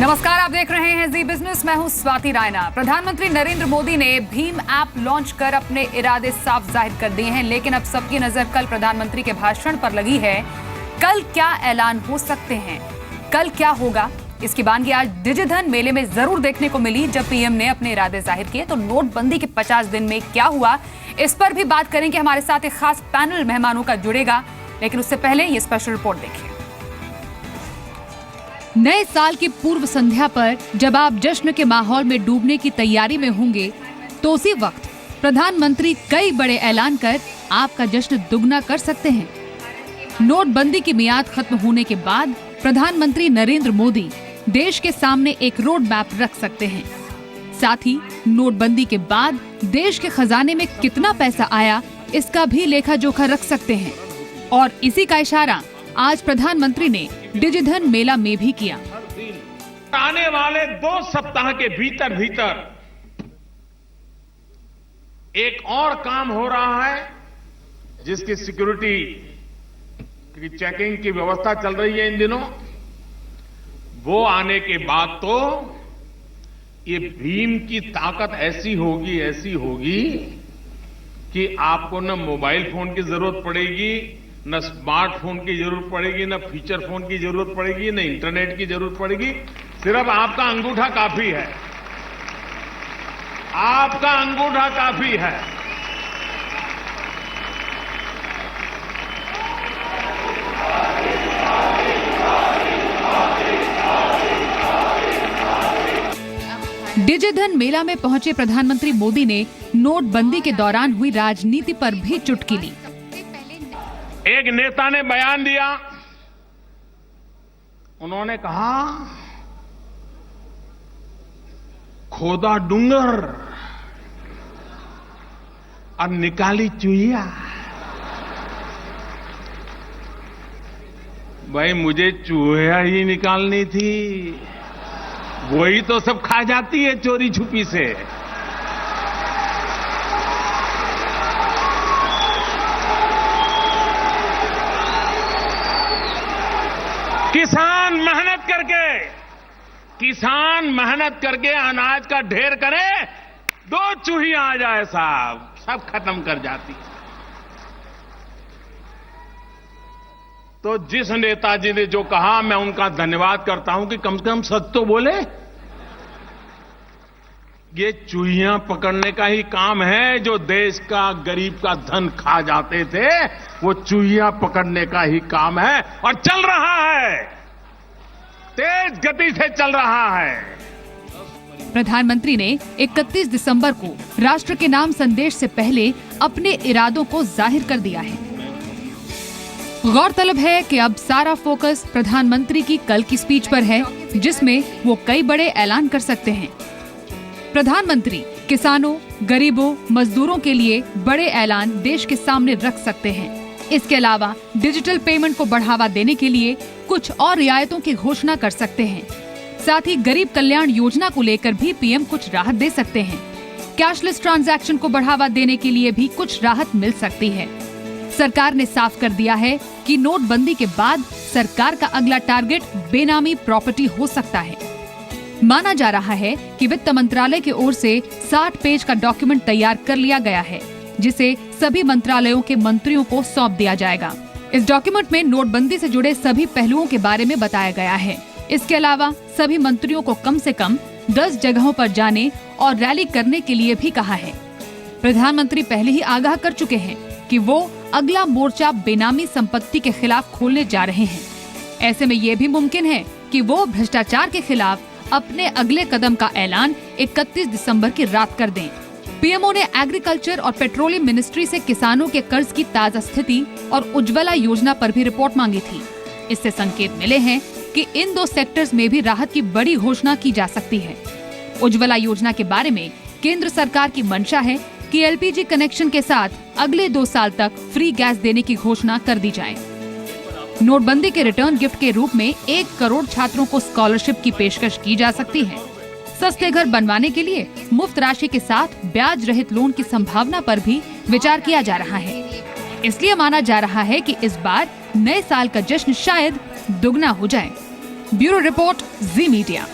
नमस्कार, आप देख रहे हैं जी बिजनेस। मैं हूं स्वाति रायना। प्रधानमंत्री नरेंद्र मोदी ने भीम ऐप लॉन्च कर अपने इरादे साफ जाहिर कर दिए हैं, लेकिन अब सबकी नजर कल प्रधानमंत्री के भाषण पर लगी है। कल क्या ऐलान हो सकते हैं, कल क्या होगा, इसकी बानगी आज डिजिधन मेले में जरूर देखने को मिली। जब पीएम ने अपने इरादे जाहिर किए तो नोटबंदी के 50 दिन में क्या हुआ, इस पर भी बात करेंगे। हमारे साथ एक खास पैनल मेहमानों का जुड़ेगा, लेकिन उससे पहले ये स्पेशल रिपोर्ट देखिए। नए साल की पूर्व संध्या पर जब आप जश्न के माहौल में डूबने की तैयारी में होंगे, तो उसी वक्त प्रधानमंत्री कई बड़े ऐलान कर आपका जश्न दुगना कर सकते हैं। नोटबंदी की मियाद खत्म होने के बाद प्रधानमंत्री नरेंद्र मोदी देश के सामने एक रोड मैप रख सकते हैं। साथ ही नोटबंदी के बाद देश के खजाने में कितना पैसा आया, इसका भी लेखा जोखा रख सकते हैं। और इसी का इशारा आज प्रधानमंत्री ने डिजिधन मेला में भी किया। आने वाले 2 सप्ताह के भीतर एक और काम हो रहा है, जिसकी सिक्योरिटी की चेकिंग की व्यवस्था चल रही है इन दिनों। वो आने के बाद तो ये भीम की ताकत ऐसी होगी कि आपको न मोबाइल फोन की जरूरत पड़ेगी, न स्मार्टफोन की जरूरत पड़ेगी, न फीचर फोन की जरूरत पड़ेगी, न इंटरनेट की जरूरत पड़ेगी। सिर्फ आपका अंगूठा काफी है, आपका अंगूठा काफी है। डिजिधन मेला में पहुंचे प्रधानमंत्री मोदी ने नोटबंदी के दौरान हुई राजनीति पर भी चुटकी ली। एक नेता ने बयान दिया, उन्होंने कहा खोदा डूंगर और निकाली चुहिया। भाई मुझे चूहिया ही निकालनी थी, वही तो सब खा जाती है चोरी छुपी से। किसान मेहनत करके अनाज का ढेर करे, 2 चूहियां आ जाए साहब, सब खत्म कर जाती। तो जिस नेताजी ने जो कहा, मैं उनका धन्यवाद करता हूं कि कम से कम सच तो बोले। ये चूहियां पकड़ने का ही काम है, जो देश का गरीब का धन खा जाते थे, वो चूहियां पकड़ने का ही काम है। और चल रहा है, तेज गति से चल रहा है। प्रधानमंत्री ने 31 दिसंबर को राष्ट्र के नाम संदेश से पहले अपने इरादों को जाहिर कर दिया है। गौरतलब है कि अब सारा फोकस प्रधानमंत्री की कल की स्पीच पर है, जिसमें वो कई बड़े ऐलान कर सकते हैं। प्रधानमंत्री किसानों, गरीबों, मजदूरों के लिए बड़े ऐलान देश के सामने रख सकते हैं। इसके अलावा डिजिटल पेमेंट को बढ़ावा देने के लिए कुछ और रियायतों की घोषणा कर सकते हैं। साथ ही गरीब कल्याण योजना को लेकर भी पीएम कुछ राहत दे सकते हैं। कैशलेस ट्रांजैक्शन को बढ़ावा देने के लिए भी कुछ राहत मिल सकती है। सरकार ने साफ कर दिया है कि नोटबंदी के बाद सरकार का अगला टारगेट बेनामी प्रॉपर्टी हो सकता है। माना जा रहा है कि वित्त मंत्रालय की ओर से 60 पेज का डॉक्यूमेंट तैयार कर लिया गया है, जिसे सभी मंत्रालयों के मंत्रियों को सौंप दिया जाएगा। इस डॉक्यूमेंट में नोटबंदी से जुड़े सभी पहलुओं के बारे में बताया गया है। इसके अलावा सभी मंत्रियों को कम से कम 10 जगहों पर जाने और रैली करने के लिए भी कहा है। प्रधानमंत्री पहले ही आगाह कर चुके हैं कि वो अगला मोर्चा बेनामी संपत्ति के खिलाफ खोलने जा रहे हैं। ऐसे में ये भी मुमकिन है कि वो भ्रष्टाचार के खिलाफ अपने अगले कदम का ऐलान 31 दिसंबर की रात कर दें। पीएमओ ने एग्रीकल्चर और पेट्रोलियम मिनिस्ट्री से किसानों के कर्ज की ताजा स्थिति और उज्ज्वला योजना पर भी रिपोर्ट मांगी थी। इससे संकेत मिले हैं कि इन 2 सेक्टर्स में भी राहत की बड़ी घोषणा की जा सकती है। उज्ज्वला योजना के बारे में केंद्र सरकार की मंशा है कि एलपीजी कनेक्शन के साथ अगले 2 साल तक फ्री गैस देने की घोषणा कर दी जाए। नोटबंदी के रिटर्न गिफ्ट के रूप में 1 करोड़ छात्रों को स्कॉलरशिप की पेशकश की जा सकती है। सस्ते घर बनवाने के लिए मुफ्त राशि के साथ ब्याज रहित लोन की संभावना पर भी विचार किया जा रहा है। इसलिए माना जा रहा है कि इस बार नए साल का जश्न शायद दुगना हो जाए। ब्यूरो रिपोर्ट, जी मीडिया।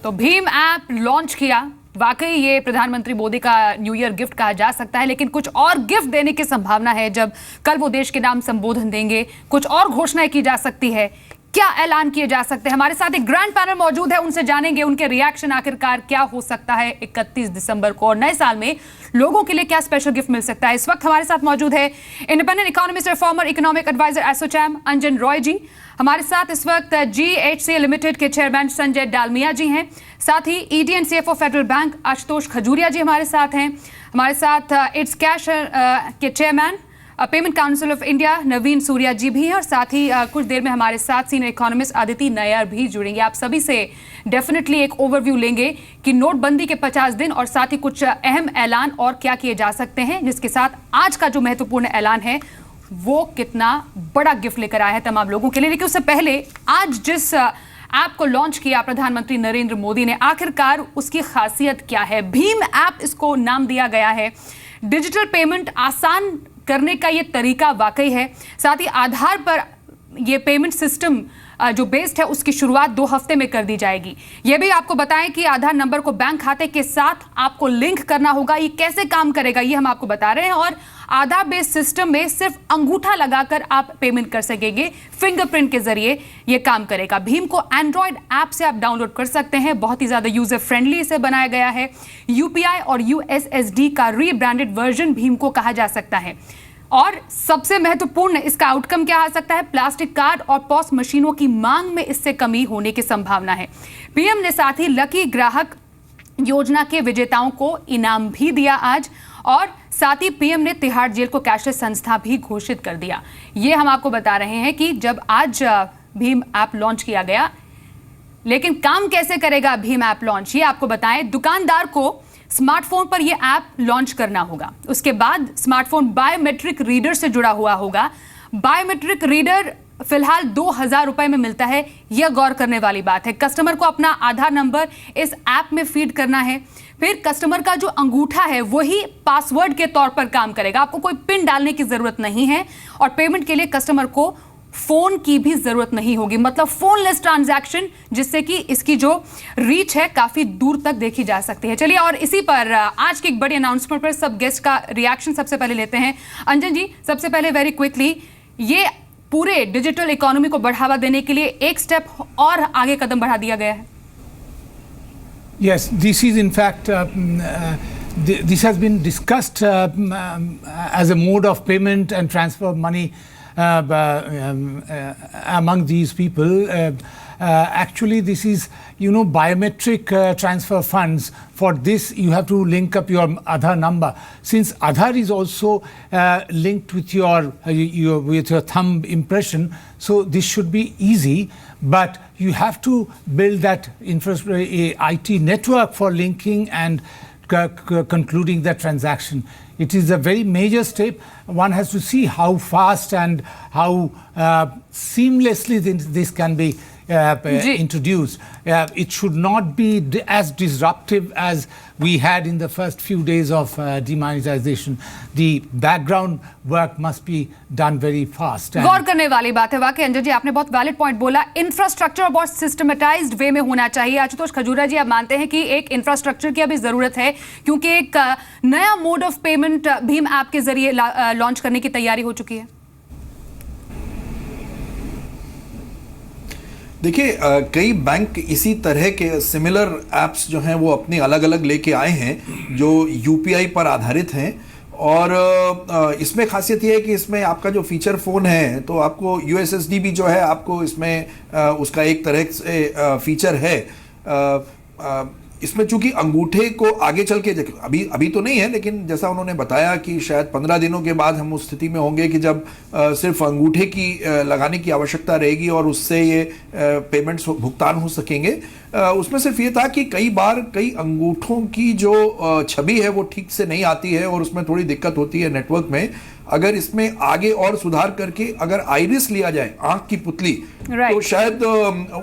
तो भीम ऐप लॉन्च किया, वाकई ये प्रधानमंत्री मोदी का न्यू ईयर गिफ्ट कहा जा सकता है, लेकिन कुछ और गिफ्ट देने की संभावना है। जब कल वो देश के नाम संबोधन देंगे, कुछ और घोषणाएं की जा सकती है, क्या ऐलान किए जा सकते हैं। हमारे साथ एक ग्रैंड पैनल मौजूद है, उनसे जानेंगे उनके रिएक्शन, आखिरकार क्या हो सकता है 31 दिसंबर को और नए साल में लोगों के लिए क्या स्पेशल गिफ्ट मिल सकता है। इस वक्त हमारे साथ मौजूद है इंडिपेंडेंट इकोनॉमिस्ट और former economic adviser Assocham Anjan Roy ji. हमारे साथ इस वक्त GHC लिमिटेड के चेयरमैन संजय डालमिया जी हैं। साथ ही ED and CFO Federal Bank Ashutosh Khajuria ji हमारे साथ हैं। हमारे साथ इट्स कैश के chairman payment council of India Naveen Surya ji भी हैं और साथ ही कुछ देर में हमारे साथ सीनियर इकोनॉमिस्ट आदिति नैयर भी जुड़ेंगे। आप सभी से डेफिनेटली एक ओवरव्यू लेंगे कि नोटबंदी के 50 दिन और साथ ही कुछ अहम ऐलान और क्या किए जा सकते हैं, जिसके साथ आज का जो महत्वपूर्ण ऐलान है वो कितना बड़ा गिफ्ट लेकर आया है तमाम लोगों के लिए। लेकिन उससे पहले आज जिस ऐप को लॉन्च किया प्रधानमंत्री नरेंद्र मोदी ने, आखिरकार उसकी खासियत क्या है। भीम ऐप इसको नाम दिया गया है। डिजिटल पेमेंट आसान करने का ये तरीका वाकई है। साथ ही आधार पर ये पेमेंट सिस्टम जो बेस्ड है उसकी शुरुआत 2 हफ्ते में कर दी जाएगी। ये भी आपको बताएं कि आधार नंबर को बैंक खाते के साथ आपको लिंक करना होगा। ये कैसे काम करेगा ये हम आपको बता रहे हैं और आधार बेस्ड सिस्टम में सिर्फ अंगूठा लगाकर आप पेमेंट कर सकेंगे, फिंगरप्रिंट के जरिए ये काम करेगा। भीम को एंड्रॉयड ऐप से आप डाउनलोड कर सकते हैं, बहुत ही ज्यादा यूजर फ्रेंडली इसे बनाया गया है। UPI और USSD का रीब्रांडेड वर्जन भीम को कहा जा सकता है। और सबसे महत्वपूर्ण इसका आउटकम क्या आ सकता है, प्लास्टिक कार्ड और पॉस मशीनों की मांग में इससे कमी होने की संभावना है। पीएम ने साथ ही लकी ग्राहक योजना के विजेताओं को इनाम भी दिया आज, और साथ ही पीएम ने तिहाड़ जेल को कैशलेस संस्था भी घोषित कर दिया। ये हम आपको बता रहे हैं कि जब आज भीम ऐप लॉन्च किया गया, लेकिन काम कैसे करेगा भीम ऐप लॉन्च ये आपको बताएं। दुकानदार को स्मार्टफोन पर यह ऐप लॉन्च करना होगा। उसके बाद स्मार्टफोन बायोमेट्रिक रीडर से जुड़ा हुआ होगा। बायोमेट्रिक रीडर फिलहाल 2000 रुपए में मिलता है। यह गौर करने वाली बात है। कस्टमर को अपना आधार नंबर इस ऐप में फीड करना है। फिर कस्टमर का जो अंगूठा है वही पासवर्ड के तौर पर काम करेगा। आपको कोई पिन डालने की जरूरत नहीं है और पेमेंट के लिए कस्टमर को फोन की भी जरूरत नहीं होगी, मतलब फोनलेस ट्रांजैक्शन, जिससे कि इसकी जो रीच है काफी दूर तक देखी जा सकती है। चलिए, और इसी पर आज की एक बड़ी अनाउंसमेंट पर सब गेस्ट का रिएक्शन सबसे पहले लेते हैं। अंजन जी, सबसे पहले वेरी क्विकली, ये पूरे डिजिटल इकोनॉमी को बढ़ावा देने के लिए एक स्टेप और आगे कदम बढ़ा दिया गया है। Yes, this is in fact this has been discussed as a mode of payment and transfer of money among these people. Actually, this is, biometric transfer funds. For this, you have to link up your Aadhaar number. Since Aadhaar is also linked with your thumb impression, so this should be easy. But you have to build that IT network for linking and concluding the transaction. It is a very major step. One has to see how fast and how seamlessly this can be introduced. It should not be as disruptive as we had in the first few days of demonetization. The background work must be done very fast. गौर करने वाली बात है वाकई। अंजन जी, आपने बहुत valid point बोला। Infrastructure बहुत systematised वे में होना चाहिए। आशुतोष खजूरिया जी, आप मानते हैं कि एक इंफ्रास्ट्रक्चर की अभी जरूरत है, क्योंकि एक नया mode of payment Bhim app के जरिए लॉन्च करने की तैयारी हो चुकी है। देखिए, कई बैंक इसी तरह के सिमिलर एप्स जो हैं वो अपनी अलग अलग लेके आए हैं जो UPI पर आधारित हैं। और इसमें खासियत ये है कि इसमें आपका जो फीचर फ़ोन है तो आपको USSD भी जो है आपको इसमें उसका एक तरह से फीचर है। इसमें चूंकि अंगूठे को आगे चल के अभी तो नहीं है, लेकिन जैसा उन्होंने बताया कि शायद 15 दिनों के बाद हम उस स्थिति में होंगे कि जब सिर्फ अंगूठे की लगाने की आवश्यकता रहेगी और उससे ये पेमेंट्स भुगतान हो सकेंगे। उसमें सिर्फ ये था कि कई बार कई अंगूठों की जो छवि है वो ठीक से नहीं आती है और उसमें थोड़ी दिक्कत होती है नेटवर्क में। अगर इसमें आगे और सुधार करके अगर आइरिस लिया जाए, आंख की पुतली, तो शायद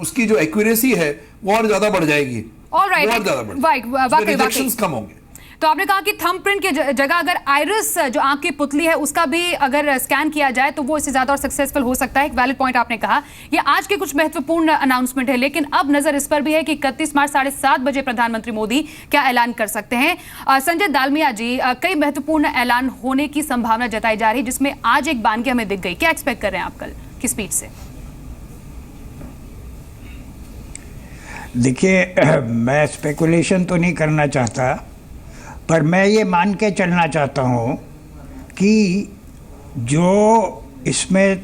उसकी जो एक्यूरेसी है वो और ज्यादा बढ़ जाएगी। All right. बहुत ज्यादा बढ़, रिजेक्शंस कम होंगे। तो आपने कहा कि थंब प्रिंट की जगह अगर आइरिस जो आंख की पुतली है उसका भी अगर स्कैन किया जाए तो वो इससे ज्यादा और सक्सेसफुल हो सकता है। एक वैलिड पॉइंट आपने कहा। ये आज के कुछ महत्वपूर्ण अनाउंसमेंट है, लेकिन अब नजर इस पर भी है कि 31 मार्च 7:30 बजे प्रधानमंत्री मोदी क्या ऐलान कर सकते हैं। संजय दालमिया जी, कई महत्वपूर्ण ऐलान होने की संभावना जताई जा रही है, जिसमें आज एक बानगी हमें दिख गई। क्या एक्सपेक्ट कर रहे हैं आप कल की स्पीच से? देखिए, मैं स्पेकुलेशन तो नहीं करना चाहता, पर मैं ये मान के चलना चाहता हूँ कि जो इसमें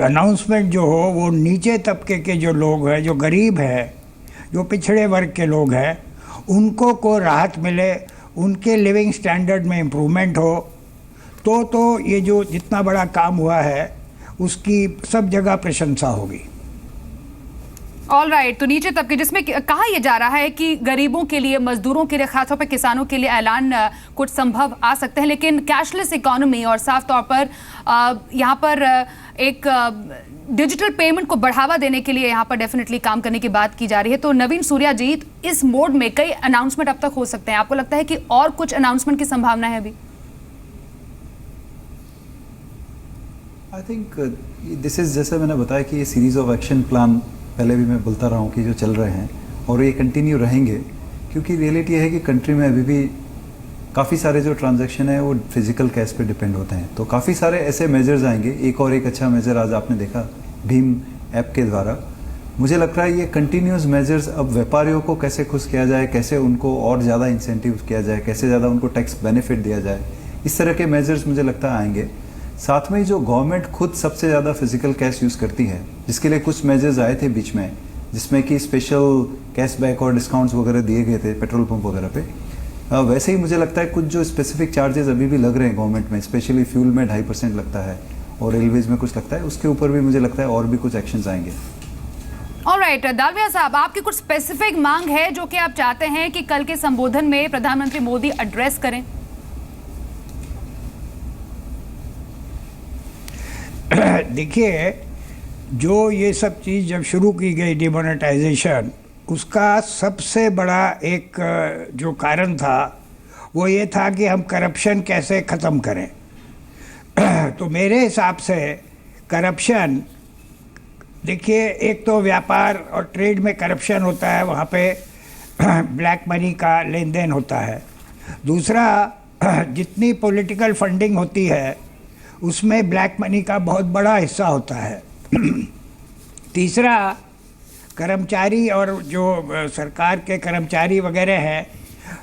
अनाउंसमेंट जो हो वो नीचे तबके के जो लोग हैं, जो गरीब हैं, जो पिछड़े वर्ग के लोग हैं, उनको को राहत मिले, उनके लिविंग स्टैंडर्ड में इम्प्रूवमेंट हो, तो ये जो जितना बड़ा काम हुआ है उसकी सब जगह प्रशंसा होगी। ऑल राइट, तो नीचे तबके जिसमें कहा यह जा रहा है कि गरीबों के लिए, मजदूरों के लिए, खासतौर पर किसानों के लिए ऐलान कुछ संभव आ सकते हैं, लेकिन कैशलेस इकोनॉमी और साफ तौर पर यहाँ पर एक डिजिटल पेमेंट को बढ़ावा देने के लिए यहाँ पर डेफिनेटली काम करने की बात की जा रही है। तो नवीन सूर्या जी, इस मोड में कई अनाउंसमेंट अब तक हो सकते हैं, आपको लगता है कि और कुछ अनाउंसमेंट की संभावना है अभी? आई थिंक दिस इज, जैसा मैंने बताया कि ये सीरीज ऑफ एक्शन प्लान पहले भी मैं बोलता रहा हूँ कि जो चल रहे हैं और ये कंटिन्यू रहेंगे, क्योंकि रियलिटी है कि कंट्री में अभी भी काफ़ी सारे जो ट्रांजैक्शन है वो फिजिकल कैश पे डिपेंड होते हैं। तो काफ़ी सारे ऐसे मेजर्स आएंगे। एक और एक अच्छा मेजर आज आपने देखा भीम ऐप के द्वारा। मुझे लग रहा है ये कंटिन्यूस मेजर्स अब व्यापारियों को कैसे खुश किया जाए, कैसे उनको और ज़्यादा इंसेंटिव किया जाए, कैसे ज़्यादा उनको टैक्स बेनिफिट दिया जाए, इस तरह के मेजर्स मुझे लगता है आएंगे। साथ में जो गवर्नमेंट खुद सबसे ज़्यादा फिजिकल कैश यूज़ करती है, जिसके लिए कुछ मेजर्स आए थे बीच में, जिसमें कि स्पेशल कैशबैक और डिस्काउंट्स वगैरह दिए गए थे पेट्रोल पंप वगैरह पे, वैसे ही मुझे लगता है कुछ जो स्पेसिफिक चार्जेस अभी भी लग रहे हैं गवर्नमेंट में, स्पेशली फ्यूल में 2.5% लगता है और रेलवेज में कुछ लगता है, उसके ऊपर भी मुझे लगता है और भी कुछ एक्शंस आएंगे। ऑलराइट, दालमिया साहब, आपकी कुछ स्पेसिफिक मांग है जो कि आप चाहते हैं कि कल के संबोधन में प्रधानमंत्री मोदी एड्रेस करें? देखिए, जो ये सब चीज़ जब शुरू की गई डिमोनेटाइजेशन, उसका सबसे बड़ा एक जो कारण था वो ये था कि हम करप्शन कैसे ख़त्म करें। तो मेरे हिसाब से करप्शन, देखिए, एक तो व्यापार और ट्रेड में करप्शन होता है, वहाँ पे ब्लैक मनी का लेन देन होता है। दूसरा, जितनी पॉलिटिकल फंडिंग होती है उसमें ब्लैक मनी का बहुत बड़ा हिस्सा होता है। तीसरा, कर्मचारी और जो सरकार के कर्मचारी वगैरह हैं,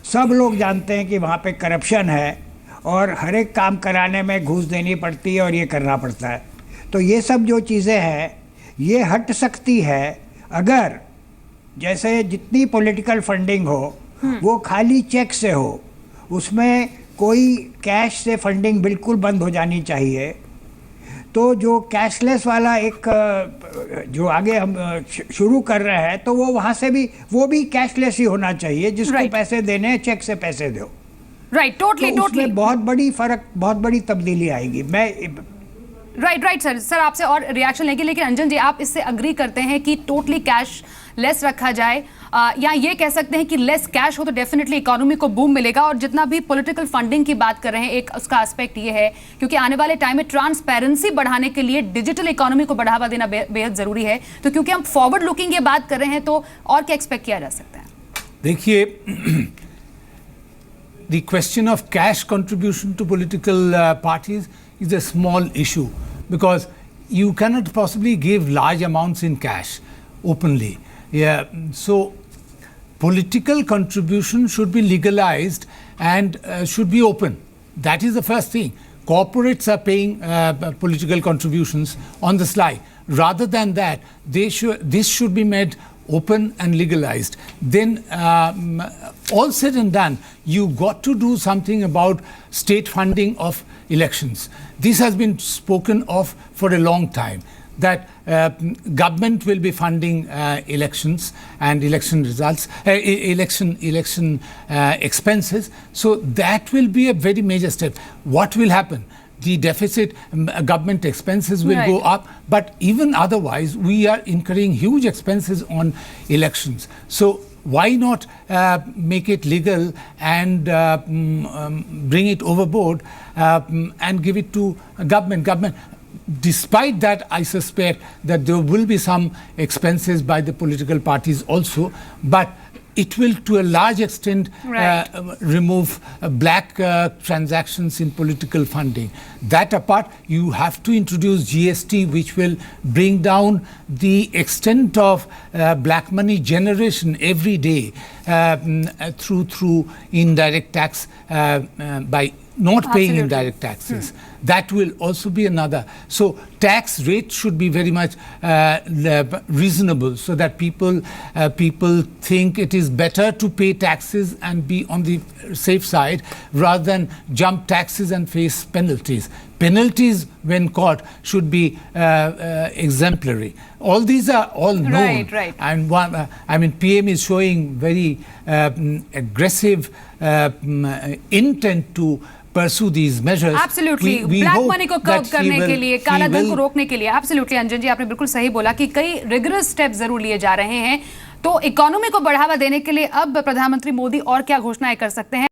सब लोग जानते हैं कि वहाँ पे करप्शन है और हर एक काम कराने में घूस देनी पड़ती है और ये करना पड़ता है। तो ये सब जो चीज़ें हैं ये हट सकती है अगर जैसे जितनी पॉलिटिकल फंडिंग हो वो खाली चेक से हो, उसमें कोई कैश से फंडिंग बिल्कुल बंद हो जानी चाहिए। तो जो कैशलेस वाला एक जो आगे हम शुरू कर रहे हैं, तो वो वहाँ से भी वो भी कैशलेस ही होना चाहिए, जिसको पैसे देने चेक से पैसे दो। राइट, टोटली बहुत बड़ी फर्क, बहुत बड़ी तब्दीली आएगी। मैं राइट सर आपसे और रिएक्शन लेंगे, लेकिन अंजन जी, आप इससे अग्री करते हैं कि टोटली कैश लेस रखा जाए, या ये कह सकते हैं कि लेस कैश हो तो डेफिनेटली इकोनॉमी को बूम मिलेगा? और जितना भी पॉलिटिकल फंडिंग की बात कर रहे हैं, एक उसका एस्पेक्ट ये है क्योंकि आने वाले टाइम में ट्रांसपेरेंसी बढ़ाने के लिए डिजिटल इकोनॉमी को बढ़ावा देना बेहद जरूरी है। तो क्योंकि हम फॉरवर्ड लुकिंग ये बात कर रहे हैं, तो और क्या एक्सपेक्ट किया जा सकता है? देखिए, the question of cash contribution to political parties is a small issue because you cannot possibly give large amounts in cash openly. Yeah, so political contribution should be legalized and should be open. That is the first thing. Corporates are paying political contributions on the sly. Rather than that, this should be made open and legalized. Then all said and done, you got to do something about state funding of elections. This has been spoken of for a long time, that government will be funding elections and election results, election expenses. So that will be a very major step. What will happen? The deficit, government expenses will go up, but even otherwise we are incurring huge expenses on elections. So why not make it legal and bring it overboard and give it to government? Despite that, I suspect that there will be some expenses by the political parties also, but it will to a large extent remove black transactions in political funding. That apart, you have to introduce GST, which will bring down the extent of black money generation every day through indirect tax by not paying indirect taxes. That will also be another. So tax rate should be very much reasonable, so that people think it is better to pay taxes and be on the safe side rather than jump taxes and face penalties. Penalties, when caught, should be exemplary. All these are all known. Right. And PM is showing very aggressive intent to pursue these measures. Absolutely. Black money को कर्ब करने के लिए, काला धन को रोकने के लिए. Absolutely, अंजन जी, आपने बिल्कुल सही बोला कि कई रिगरस स्टेप जरूर लिए जा रहे हैं. तो इकोनॉमी को बढ़ावा देने के लिए अब प्रधानमंत्री मोदी और क्या घोषणाएं कर सकते हैं?